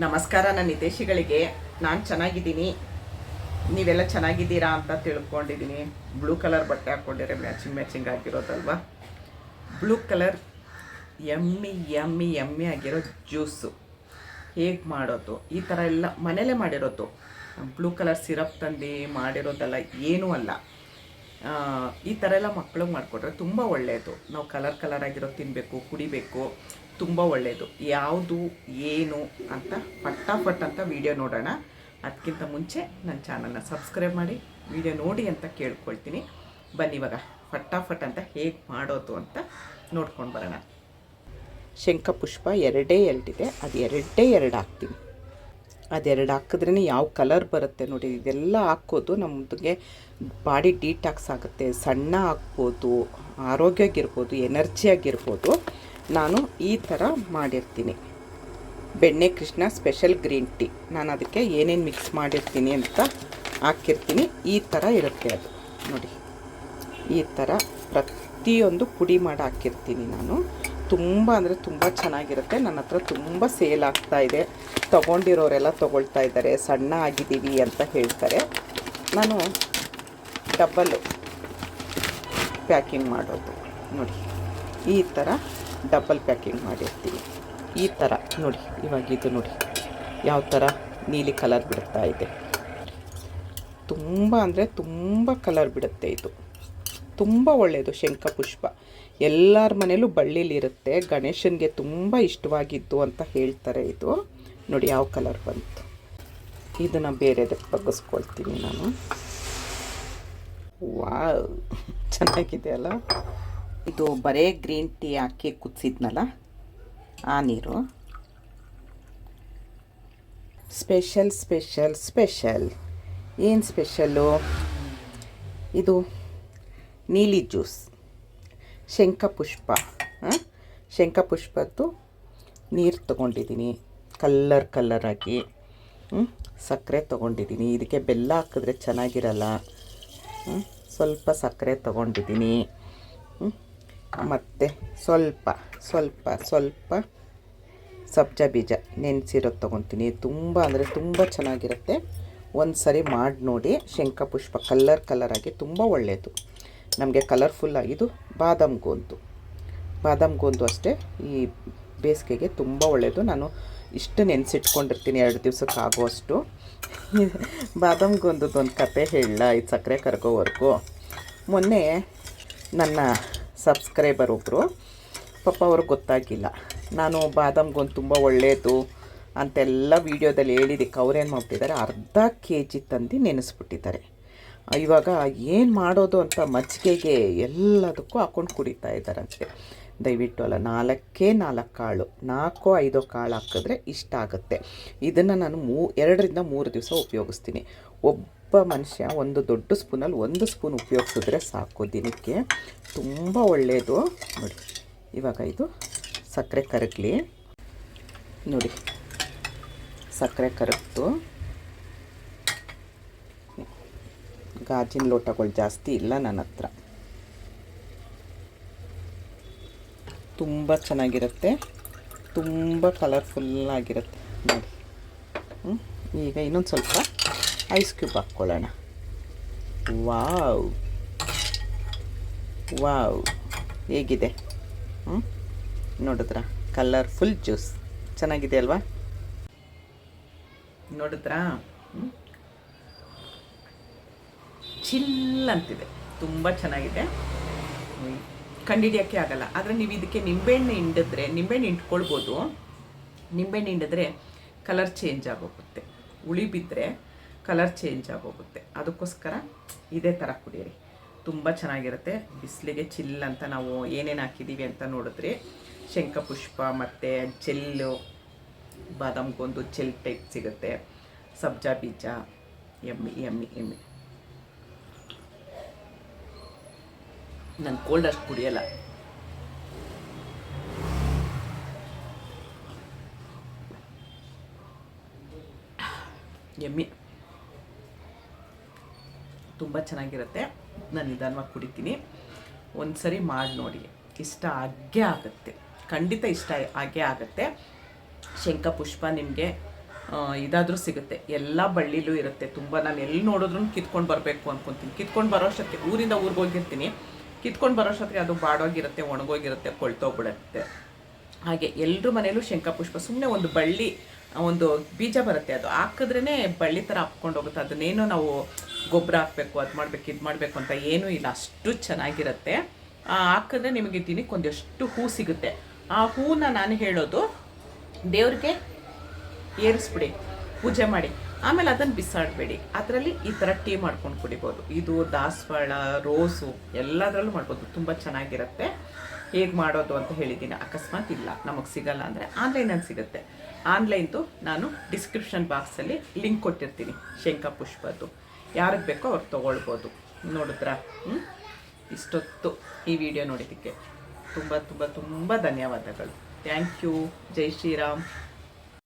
ನಮಸ್ಕಾರ ನನ್ನ ಹಿತೈಷಿಗಳಿಗೆ. ನಾನು ಚೆನ್ನಾಗಿದ್ದೀನಿ, ನೀವೆಲ್ಲ ಚೆನ್ನಾಗಿದ್ದೀರಾ ಅಂತ ತಿಳ್ಕೊಂಡಿದ್ದೀನಿ. ಬ್ಲೂ ಕಲರ್ ಬಟ್ಟೆ ಹಾಕ್ಕೊಂಡಿರೋ ಮ್ಯಾಚಿಂಗ್ ಆಗಿರೋದಲ್ವ. ಬ್ಲೂ ಕಲರ್ ಎಮ್ಮಿ ಆಗಿರೋ ಜ್ಯೂಸು ಹೇಗೆ ಮಾಡೋದು, ಈ ಥರ ಎಲ್ಲ ಮನೇಲೇ ಮಾಡಿರೋದು. ಬ್ಲೂ ಕಲರ್ ಸಿರಪ್ ತಂದು ಮಾಡಿರೋದಲ್ಲ, ಏನೂ ಅಲ್ಲ. ಈ ಥರ ಎಲ್ಲ ಮಕ್ಕಳಿಗೆ ಮಾಡಿಕೊಟ್ರೆ ತುಂಬ ಒಳ್ಳೆಯದು. ನಾವು ಕಲರ್ ಆಗಿರೋದು ತಿನ್ನಬೇಕು, ಕುಡಿಬೇಕು, ತುಂಬ ಒಳ್ಳೆಯದು. ಯಾವುದು ಏನು ಅಂತ ಫಟಾಫಟ್ ಅಂತ ವಿಡಿಯೋ ನೋಡೋಣ. ಅದಕ್ಕಿಂತ ಮುಂಚೆ ನನ್ನ ಚಾನಲ್ನ ಸಬ್ಸ್ಕ್ರೈಬ್ ಮಾಡಿ ವಿಡಿಯೋ ನೋಡಿ ಅಂತ ಕೇಳ್ಕೊಳ್ತೀನಿ. ಬನ್ನಿ ಇವಾಗ ಫಟಾಫಟ್ ಅಂತ ಹೇಗೆ ಮಾಡೋದು ಅಂತ ನೋಡ್ಕೊಂಡು ಬರೋಣ. ಶಂಖಪುಷ್ಪ ಎರಡೇ ಎರಡಿದೆ, ಅದು ಎರಡೇ ಹಾಕ್ತೀನಿ. ಅದೆರಡು ಹಾಕಿದ್ರೇ ಯಾವ ಕಲರ್ ಬರುತ್ತೆ ನೋಡಿ. ಇದೆಲ್ಲ ಹಾಕೋದು ನಮಗೆ ಬಾಡಿ ಡಿಟಾಕ್ಸ್ ಆಗುತ್ತೆ, ಸಣ್ಣ ಆಗ್ಬೋದು, ಆರೋಗ್ಯವಾಗಿರ್ಬೋದು, ಎನರ್ಜಿಯಾಗಿರ್ಬೋದು. ನಾನು ಈ ಥರ ಮಾಡಿರ್ತೀನಿ. ಬೆಣ್ಣೆ ಕೃಷ್ಣ ಸ್ಪೆಷಲ್ ಗ್ರೀನ್ ಟೀ, ನಾನು ಅದಕ್ಕೆ ಏನೇನು ಮಿಕ್ಸ್ ಮಾಡಿರ್ತೀನಿ ಅಂತ ಹಾಕಿರ್ತೀನಿ. ಈ ಥರ ಇರುತ್ತೆ ಅದು ನೋಡಿ. ಈ ಥರ ಪ್ರತಿಯೊಂದು ಪುಡಿ ಮಾಡಿ ಹಾಕಿರ್ತೀನಿ ನಾನು. ತುಂಬ ಅಂದರೆ ತುಂಬ ಚೆನ್ನಾಗಿರುತ್ತೆ. ನನ್ನ ಹತ್ರ ತುಂಬ ಸೇಲ್ ಆಗ್ತಾಯಿದೆ. ತೊಗೊಂಡಿರೋರೆಲ್ಲ ತೊಗೊಳ್ತಾ ಇದ್ದಾರೆ. ಸಣ್ಣ ಆಗಿದ್ದೀವಿ ಅಂತ ಹೇಳ್ತಾರೆ. ನಾನು ಡಬ್ಬಲ್ ಪ್ಯಾಕಿಂಗ್ ಮಾಡೋದು ನೋಡಿ. ಈ ಥರ ಡಬ್ಬಲ್ ಪ್ಯಾಕಿಂಗ್ ಮಾಡಿರ್ತೀನಿ. ಈ ಥರ ನೋಡಿ. ಇವಾಗ ಇದು ನೋಡಿ ಯಾವ ಥರ ನೀಲಿ ಕಲರ್ ಬಿಡ್ತಾ ಇದೆ. ತುಂಬ ಅಂದರೆ ತುಂಬ ಕಲರ್ ಬಿಡುತ್ತೆ. ಇದು ತುಂಬ ಒಳ್ಳೆಯದು. ಶಂಖಪುಷ್ಪ ಎಲ್ಲರ ಮನೇಲೂ ಬಳ್ಳಿಲಿರುತ್ತೆ. ಗಣೇಶನಿಗೆ ತುಂಬ ಇಷ್ಟವಾಗಿದ್ದು ಅಂತ ಹೇಳ್ತಾರೆ. ಇದು ನೋಡಿ ಯಾವ ಕಲರ್ ಬಂತು. ಇದನ್ನು ಬೇರೆದಕ್ಕೆ ಬಗ್ಗಿಸ್ಕೊಳ್ತೀನಿ ನಾನು. ವಾವ್, ಚೆನ್ನಾಗಿದೆ ಅಲ್ಲ. ಇದು ಬರೇ ಗ್ರೀನ್ ಟೀ ಹಾಕಿ ಕುದಿಸಿದ್ನಲ್ಲ ಆ ನೀರು. ಸ್ಪೆಷಲ್ ಏನು ಸ್ಪೆಷಲ್ಲು? ಇದು ನೀಲಿ ಜ್ಯೂಸ್, ಶಂಖಪುಷ್ಪ. ಶಂಖಪುಷ್ಪದ್ದು ನೀರು ತೊಗೊಂಡಿದ್ದೀನಿ ಕಲರಾಗಿ. ಸಕ್ಕರೆ ತೊಗೊಂಡಿದ್ದೀನಿ. ಇದಕ್ಕೆ ಬೆಲ್ಲ ಹಾಕಿದ್ರೆ ಚೆನ್ನಾಗಿರಲ್ಲ. ಸ್ವಲ್ಪ ಸಕ್ಕರೆ ತೊಗೊಂಡಿದ್ದೀನಿ. ಮತ್ತು ಸ್ವಲ್ಪ ಸಬ್ಜಾ ಬೀಜ ನೆನೆಸಿರೋದು ತೊಗೊತೀನಿ. ತುಂಬ ಅಂದರೆ ತುಂಬ ಚೆನ್ನಾಗಿರುತ್ತೆ. ಒಂದು ಸರಿ ಮಾಡಿ ನೋಡಿ. ಶಂಖಪುಷ್ಪ ಕಲರಾಗಿ ತುಂಬ ಒಳ್ಳೆಯದು. ನಮಗೆ ಕಲರ್ಫುಲ್ಲಾಗಿ. ಇದು ಬಾದಾಮ್ ಗೋಂದು ಅಷ್ಟೇ ಈ ಬೇಸಿಗೆಗೆ ತುಂಬ ಒಳ್ಳೆಯದು. ನಾನು ಇಷ್ಟು ನೆನೆಸಿಟ್ಕೊಂಡಿರ್ತೀನಿ 2 ದಿವಸಕ್ಕೆ ಆಗೋಷ್ಟು. ಬಾದಾಮ್ ಗೋಂದದ್ದು ಒಂದು ಕತೆ ಹೇಳಲ್ಲ, ಇದು ಸಕ್ಕರೆ ಕರಗೋವರೆಗೂ. ಮೊನ್ನೆ ನನ್ನ ಸಬ್ಸ್ಕ್ರೈಬರ್ ಒಬ್ಬರು, ಪಾಪ ಅವ್ರಿಗೆ ಗೊತ್ತಾಗಿಲ್ಲ, ನಾನು ಬಾದಾಮ್ ಗೋಂದು ತುಂಬ ಒಳ್ಳೆಯದು ಅಂತೆಲ್ಲ ವೀಡಿಯೋದಲ್ಲಿ ಹೇಳಿದ್ದಕ್ಕೆ ಅವ್ರೇನು ಮಾಡ್ಬಿಟ್ಟಿದ್ದಾರೆ, ಅರ್ಧ kg ತಂದು ನೆನೆಸ್ಬಿಟ್ಟಿದ್ದಾರೆ. ಇವಾಗ ಏನು ಮಾಡೋದು ಅಂತ ಮಜ್ಜಿಗೆಗೆ ಎಲ್ಲದಕ್ಕೂ ಹಾಕ್ಕೊಂಡು ಕುಡಿತಾ ಇದ್ದಾರಂತೆ. ದಯವಿಟ್ಟು ಅಲ್ಲ, 4 ಕಾಳು 4-5 ಕಾಳು ಹಾಕಿದ್ರೆ ಇಷ್ಟ ಆಗುತ್ತೆ. ಇದನ್ನು ನಾನು 2-3 ದಿವಸ ಉಪಯೋಗಿಸ್ತೀನಿ. ಒಬ್ಬ ಮನುಷ್ಯ ಒಂದು ದೊಡ್ಡ ಸ್ಪೂನಲ್ಲಿ 1 ಸ್ಪೂನ್ ಉಪಯೋಗಿಸಿದ್ರೆ ಸಾಕು ದಿನಕ್ಕೆ. ತುಂಬ ಒಳ್ಳೆಯದು ನೋಡಿ. ಇವಾಗ ಇದು ಸಕ್ಕರೆ ಕರಗಲಿ ನೋಡಿ. ಸಕ್ಕರೆ ಕರಗ್ತು. ಗಾಜಿನ ಲೋಟಗಳು ಜಾಸ್ತಿ ಇಲ್ಲ ನನ್ನ ಹತ್ರ. ತುಂಬ ಚೆನ್ನಾಗಿರುತ್ತೆ, ತುಂಬ ಕಲರ್ಫುಲ್ಲಾಗಿರುತ್ತೆ ನೋಡಿ. ಈಗ ಇನ್ನೊಂದು ಸ್ವಲ್ಪ ಐಸ್ ಕ್ಯೂಬ್ ಹಾಕ್ಕೊಳ್ಳೋಣ. ವಾವ್ ಹೇಗಿದೆ ನೋಡಿದ್ರಾ? ಕಲರ್ಫುಲ್ ಜ್ಯೂಸ್ ಚೆನ್ನಾಗಿದೆ ಅಲ್ವಾ? ನೋಡಿದ್ರಾ? ಚಿಲ್ ಅಂತಿದೆ, ತುಂಬ ಚೆನ್ನಾಗಿದೆ. ಕಂಡಿಡಿಯೋಕ್ಕೆ ಆಗಲ್ಲ. ಆದರೆ ನೀವು ಇದಕ್ಕೆ ನಿಂಬೆಹಣ್ಣು ಹಿಂಡ್ಕೊಳ್ಬೋದು. ನಿಂಬೆಹಣ್ಣು ಹಿಂಡಿದ್ರೆ ಕಲರ್ ಚೇಂಜ್ ಆಗೋಗುತ್ತೆ. ಹುಳಿ ಬಿದ್ದರೆ ಕಲರ್ ಚೇಂಜ್ ಆಗೋಗುತ್ತೆ. ಅದಕ್ಕೋಸ್ಕರ ಇದೇ ಥರ ಕುಡಿಯಿರಿ, ತುಂಬ ಚೆನ್ನಾಗಿರುತ್ತೆ. ಬಿಸಿಲಿಗೆ ಚಿಲ್ ಅಂತ ನಾವು ಏನೇನು ಹಾಕಿದ್ದೀವಿ ಅಂತ ನೋಡಿದ್ರೆ, ಶಂಖಪುಷ್ಪ ಮತ್ತು ಜೆಲ್ಲು, ಬಾದಾಮ್ ಗೋಂದು ಜೆಲ್ ಟೈಪ್ ಸಿಗುತ್ತೆ, ಸಬ್ಜಾ ಬೀಜ. ಎಮ್ಮಿ. ನಾನು ಕೋಲ್ಡ್ ಅಷ್ಟು ಕುಡಿಯಲ್ಲ. ಎಮ್ಮಿ ತುಂಬ ಚೆನ್ನಾಗಿರುತ್ತೆ. ನಾನು ನಿಧಾನವಾಗಿ ಕುಡಿತೀನಿ. ಒಂದು ಸರಿ ಮಾಡಿ ನೋಡಿ, ಇಷ್ಟ ಆಗೇ ಆಗುತ್ತೆ. ಖಂಡಿತ ಇಷ್ಟ ಆಗೇ ಆಗುತ್ತೆ. ಶಂಖಪುಷ್ಪ ನಿಮಗೆ ಇದಾದರೂ ಸಿಗುತ್ತೆ. ಎಲ್ಲ ಬಳ್ಳಿಲೂ ಇರುತ್ತೆ ತುಂಬ. ನಾನು ಎಲ್ಲಿ ನೋಡಿದ್ರೂ ಕಿತ್ಕೊಂಡು ಬರಬೇಕು ಅಂದ್ಕೊತೀನಿ. ಕಿತ್ಕೊಂಡು ಬರೋ ಅಷ್ಟೊತ್ತಿಗೆ ಊರಿಂದ ಊರಿಗೆ ಹೋಗಿರ್ತೀನಿ, ಕಿತ್ಕೊಂಡು ಬರೋ ಅಷ್ಟೊತ್ತಿಗೆ ಅದು ಬಾಡೋಗಿರುತ್ತೆ, ಒಣಗೋಗಿರುತ್ತೆ, ಕೊಳ್ತೋಗ್ಬಿಡುತ್ತೆ. ಹಾಗೆ ಎಲ್ಲರ ಮನೇಲೂ ಶಂಖಪುಷ್ಪ ಸುಮ್ಮನೆ ಒಂದು ಬಳ್ಳಿ, ಒಂದು ಬೀಜ ಬರುತ್ತೆ, ಅದು ಹಾಕಿದ್ರೇ ಬಳ್ಳಿ ಥರ ಹಾಕ್ಕೊಂಡು ಹೋಗುತ್ತೆ. ಅದನ್ನೇನೋ ನಾವು ಗೊಬ್ಬರ ಹಾಕಬೇಕು, ಅದು ಮಾಡಬೇಕು, ಇದು ಮಾಡಬೇಕು ಅಂತ ಏನೂ ಇಲ್ಲ, ಅಷ್ಟು ಚೆನ್ನಾಗಿರುತ್ತೆ. ಹಾಕಿದ್ರೆ ನಿಮಗೆ ದಿನಕ್ಕೊಂದಷ್ಟು ಹೂ ಸಿಗುತ್ತೆ. ಆ ಹೂನ ನಾನು ಹೇಳೋದು ದೇವ್ರಿಗೆ ಏರಿಸ್ಬಿಡಿ, ಪೂಜೆ ಮಾಡಿ, ಆಮೇಲೆ ಅದನ್ನು ಬಿಸಾಡಬೇಡಿ. ಅದರಲ್ಲಿ ಈ ಥರ ಟೀ ಮಾಡ್ಕೊಂಡು ಕುಡಿಬೋದು. ಇದು ದಾಸವಾಳ, ರೋಸು ಎಲ್ಲದರಲ್ಲೂ ಮಾಡ್ಬೋದು, ತುಂಬ ಚೆನ್ನಾಗಿರುತ್ತೆ. ಹೇಗೆ ಮಾಡೋದು ಅಂತ ಹೇಳಿದ್ದೀನಿ. ಅಕಸ್ಮಾತ್ ಇಲ್ಲ ನಮಗೆ ಸಿಗಲ್ಲ ಅಂದರೆ ಆನ್ಲೈನಲ್ಲಿ ಸಿಗುತ್ತೆ. ಆನ್ಲೈನ್ದು ನಾನು ಡಿಸ್ಕ್ರಿಪ್ಷನ್ ಬಾಕ್ಸಲ್ಲಿ ಲಿಂಕ್ ಕೊಟ್ಟಿರ್ತೀನಿ ಶಂಖಪುಷ್ಪದ್ದು, ಯಾರಿಗೆ ಬೇಕೋ ಅವ್ರು ತೊಗೊಳ್ಬೋದು. ನೋಡಿದ್ರಾ? ಇಷ್ಟೊತ್ತು ಈ ವಿಡಿಯೋ ನೋಡಿದ್ದಕ್ಕೆ ತುಂಬ ತುಂಬ ತುಂಬ ಧನ್ಯವಾದಗಳು. Thank you. ಜೈ ಶ್ರೀರಾಮ್.